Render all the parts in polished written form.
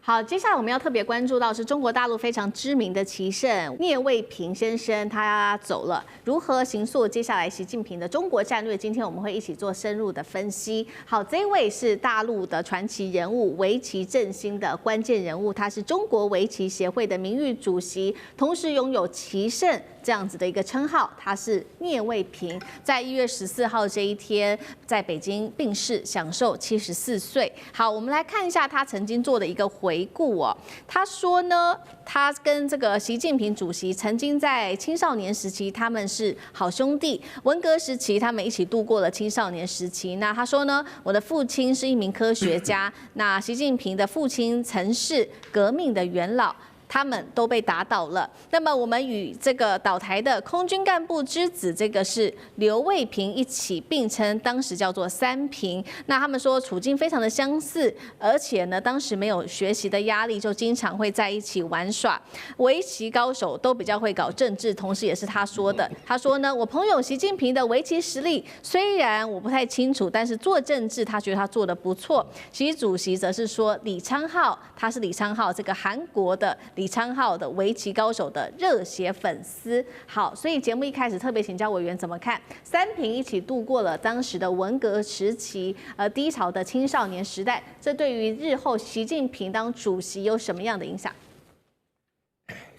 好，接下來我們要特別關注到是中國大陸非常知名的棋聖聶衛平先生，他走了，如何形塑接下來習近平的中國戰略？今天我們會一起做深入的分析。好，這一位是大陸的傳奇人物，圍棋振興的關鍵人物，他是中國圍棋協會的名譽主席，同時擁有棋聖這樣子的一個稱號。他是聶衛平，在1月14號這一天在北京病逝，享壽74歲。好，我們來看一下他曾經做的一個回顧哦。他說呢，他跟這個習近平主席曾經在青少年時期他們是好兄弟，文革時期他們一起度過了青少年時期。那他說呢，我的父親是一名科學家，那習近平的父親曾是革命的元老，他們都被打倒了。那麼我們與這個倒台的空軍幹部之子，這個是劉衛平一起並稱，當時叫做三平。那他們說處境非常的相似，而且呢，當時沒有學習的壓力，就經常會在一起玩耍。圍棋高手都比較會搞政治，同時也是他說的。他說呢，我朋友習近平的圍棋實力雖然我不太清楚，但是做政治他覺得他做得不錯。習主席則是說李昌鎬，他是李昌鎬這個韓國的李昌鎬的圍棋高手的熱血粉絲。好，所以節目一開始特別請教委員怎麼看三平一起度過了當時的文革時期，低潮的青少年時代，這對於日後習近平當主席有什麼樣的影響？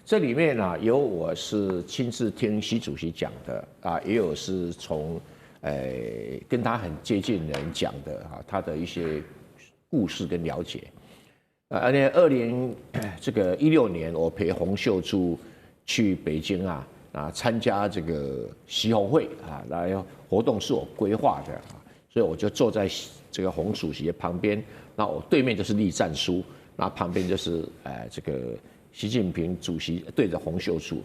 這裡面啊，有我是親自聽習主席講的啊，也有是從跟他很接近的人講的啊，他的一些故事跟了解。而且2016年，我陪洪秀柱去北京啊參加這個習紅會啊，來活動是我規劃的啊，所以我就坐在這個洪主席的旁邊，那我對面就是栗戰書，那旁邊就是這個習近平主席對着洪秀柱。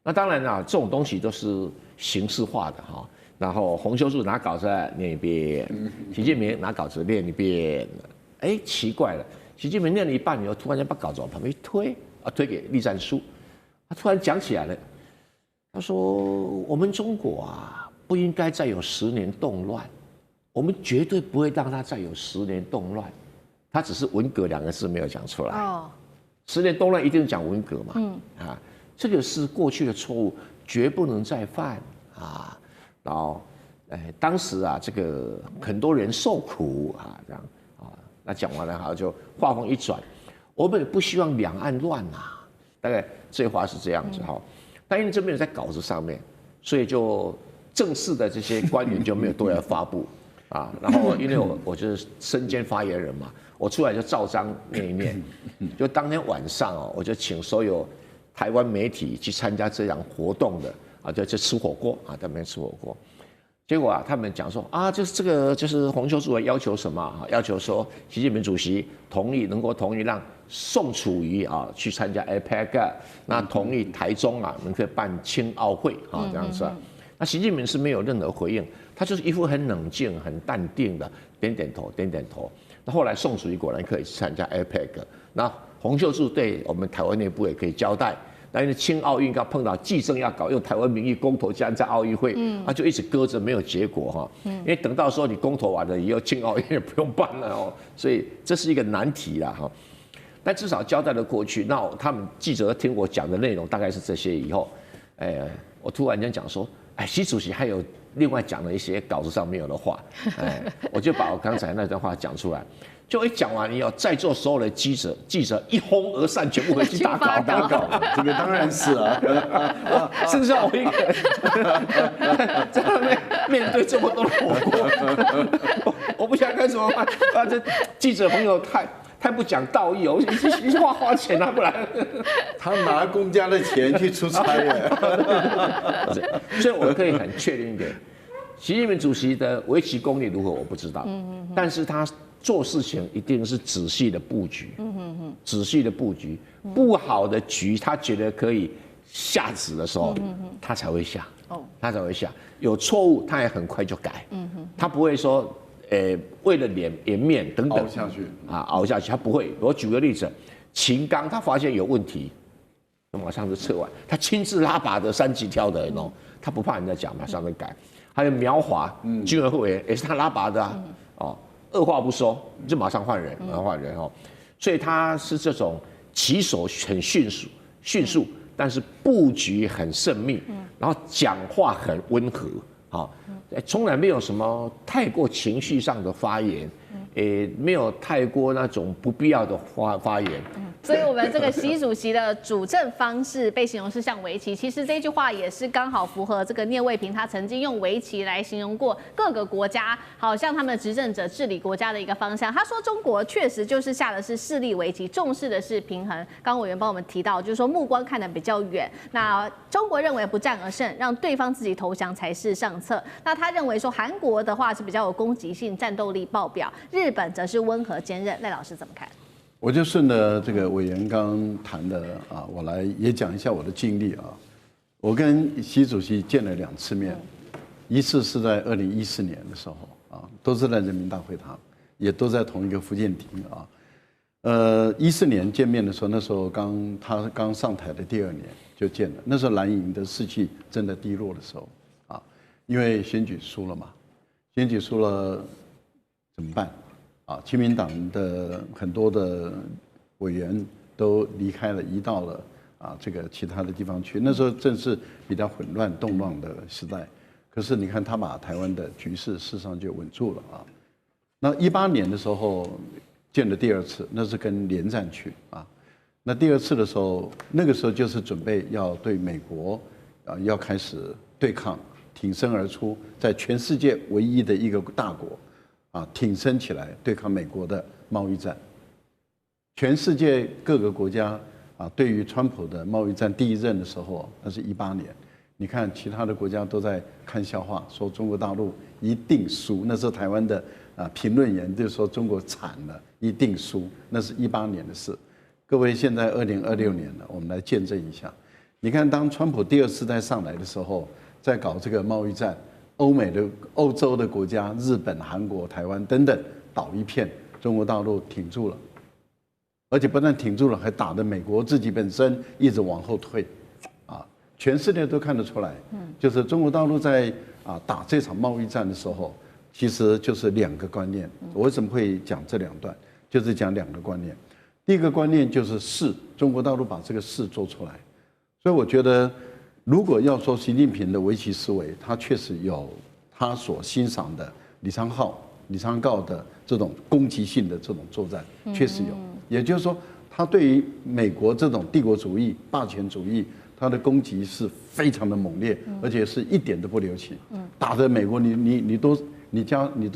那當然啊，這種東西都是形式化的哈。然後洪秀柱拿稿子念一遍，習近平拿稿子念一遍，奇怪了。習近平念了一半以後，突然間把稿子往旁邊一推，推給栗戰書，他突然講起來了，他說：“我們中國啊，不應該再有10年動亂，我們絕對不會讓他再有10年動亂。”他只是文革2個字沒有講出來。哦，10年動亂一定講文革嘛。這個是過去的錯誤，絕不能再犯啊。然後，當時啊，這個很多人受苦啊，這樣。那講完了哈，就話鋒一轉，我們也不希望兩岸亂啊，大概這話是這樣子哈。但因為這沒有在稿子上面，所以就正式的這些官員就沒有對外發布啊。然後因為我就是身兼發言人嘛，我出來就照章念一念。就當天晚上哦，我就請所有台灣媒體去參加這樣活動的啊，就吃火鍋啊，在那邊吃火鍋。結果啊，他們講說啊，就是洪秀柱要求什麼啊？要求說習近平主席能夠同意讓宋楚瑜啊去參加 APEC， 那同意台中啊能夠辦青奧會啊這樣子啊。那習近平是沒有任何回應，他就是一副很冷靜、很淡定的點點頭。那後來宋楚瑜果然可以參加 APEC， 那洪秀柱對我們台灣內部也可以交代。那因為青奧運剛碰到計政要搞，用台灣名義公投加在奧運會，就一直擱着沒有結果哈。因為等到時候你公投完了以後，青奧運也不用辦了哦，所以這是一個難題啦哈。但至少交代了過去，那他們記者聽我講的內容大概是這些以後，我突然間講說，習主席還有另外講了一些稿子上沒有的話，我就把我剛才那段話講出來。就一講完以後，在座所有的記者一哄而散，全部回去打稿。這個當然是啊，剩下我一個人在那面對這麼多的火鍋，我不想該怎麼辦啊！這記者朋友太不講道義哦，一句話花錢拿不來。他拿公家的錢去出差耶。所以我可以很確定一點，習近平主席的圍棋功力如何我不知道，但是他做事情一定是仔細的布局，仔細的布局，布好的局，他覺得可以下子的時候，他才會下，他才會下。有錯誤，他也很快就改，他不會說，為了顏面等等熬下去，他不會。我舉個例子，秦剛他發現有問題，馬上就撤完，他親自拉拔的3級跳的，他不怕人家講，馬上就改。還有苗華，軍委會委員也是他拉拔的啊，二話不說就馬上換人，哦。所以他是這種起手很迅速，但是布局很慎密，然後講話很溫和，啊，從來沒有什麼太過情緒上的發言，也沒有太過那種不必要的發言。所以，我們這個習主席的主政方式被形容是像圍棋，其實這句話也是剛好符合這個聶衛平他曾經用圍棋來形容過各個國家，好像他們執政者治理國家的一個方向。他說，中國確實就是下的是勢力圍棋，重視的是平衡。剛委員幫我們提到，就是說目光看得比較遠。那中國認為不戰而勝，讓對方自己投降才是上策。那他認為說，韓國的話是比較有攻擊性、戰鬥力爆表，日本則是溫和堅韌。賴老師怎麼看？我就順着這個委員剛談的啊，我來也講一下我的經歷啊。我跟習主席見了2次面，一次是在2014年的時候啊，都是在人民大會堂，也都在同一個福建亭啊。14年見面的時候，那時候他剛上台的第2年就見了，那時候藍營的士氣正在低落的時候啊，因為選舉輸了嘛，選舉輸了怎麼辦？啊，親民黨的很多的委員都離開了，移到了這個其他的地方去。那時候正是比較混亂動亂的時代，可是你看他把台灣的局勢事實上就穩住了啊。那18年的時候見了第2次，那是跟連戰去啊。那第2次的時候，那個時候就是準備要對美國要開始對抗，挺身而出，在全世界唯一的一個大國。挺身起來對抗美國的貿易戰。全世界各個國家對於川普的貿易戰第1任的時候，那是18年。你看其他的國家都在看笑話，說中國大陸一定輸。那時候台灣的評論員就說中國慘了，一定輸。那是18年的事。各位現在2026年了，我們來見證一下。你看當川普第2次再上來的時候，在搞這個貿易戰。歐洲的國家，日本、韓國、台灣等等倒一片，中國大陸挺住了，而且不但挺住了，還打得美國自己本身一直往後退，全世界都看得出來，就是中國大陸在打這場貿易戰的時候，其實就是2個觀念。我為什麼會講這2段？就是講2個觀念。第一個觀念就是勢，中國大陸把這個勢做出來，所以我覺得。如果要說習近平的圍棋思維，他確實有他所欣賞的李昌鎬的這種攻擊性的這種作戰，確實有。也就是說，他對於美國這種帝國主義、霸權主義，他的攻擊是非常的猛烈，而且是一點都不留情。打着美國，你多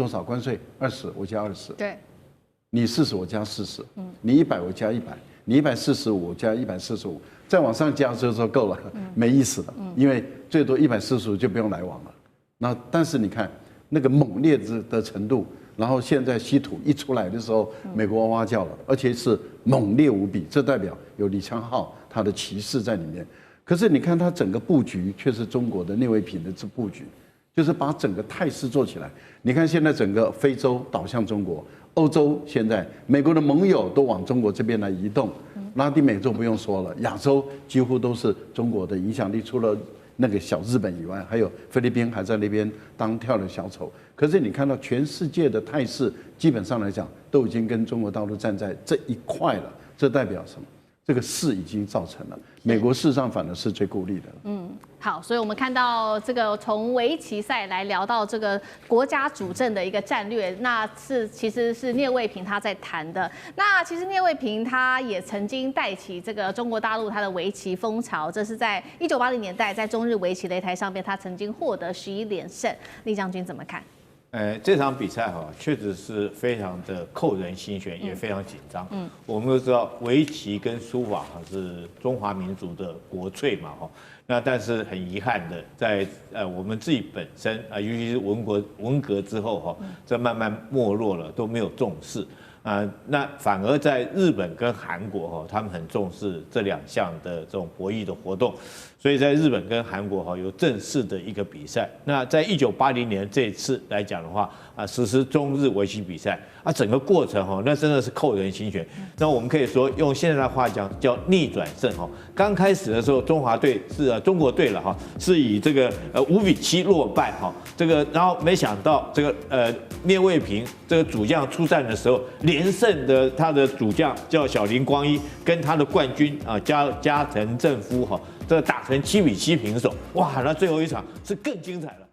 少關稅？20，我加20。對，你40，我加40。你100，我加100。你145，我加145。再往上加就說夠了，沒意思了，因為最多145就不用來往了。那但是你看那個猛烈的程度，然後現在稀土一出來的時候，美國哇哇叫了，而且是猛烈無比，這代表有李昌鎬他的騎士在裡面。可是你看他整個布局卻是中國的聶衛平的這布局，就是把整個態勢做起來。你看現在整個非洲倒向中國。歐洲現在，美國的盟友都往中國這邊來移動，拉丁美洲不用說了，亞洲幾乎都是中國的影響力，除了那個小日本以外，還有菲律賓還在那邊當跳的小丑。可是你看到全世界的態勢，基本上來講都已經跟中國大陸站在這一塊了，這代表什麼？這個勢已經造成了，美國事實上反而是最孤立的。好，所以我們看到這個從圍棋賽來聊到這個國家主政的一個戰略，那其實是聶衛平他在談的。那其實聶衛平他也曾經帶起這個中國大陸他的圍棋風潮，這是在1980年代在中日圍棋擂台上面，他曾經獲得11連勝。酈將軍怎麼看？這場比賽確實是非常的扣人心弦，也非常緊張。我們都知道圍棋跟書法是中華民族的國粹嘛，那但是很遺憾的，在我們自己本身尤其是文革之後這慢慢沒落了，都沒有重視。那反而在日本跟韓國他們很重視這2項的這種博弈的活動，所以在日本跟韓國有正式的一個比賽。那在1980年這一次來講的話，實施中日圍棋比賽整個過程那真的是扣人心弦。那我們可以說用現在的話講叫逆轉勝剛開始的時候，中國隊了是以這個5比7落敗這個，然後沒想到這個聶衛平這個主將出戰的時候，連連勝的他的主將叫小林光一，跟他的冠軍啊加藤正夫哈，這打成7-7平手，哇，那最後一场是更精彩了。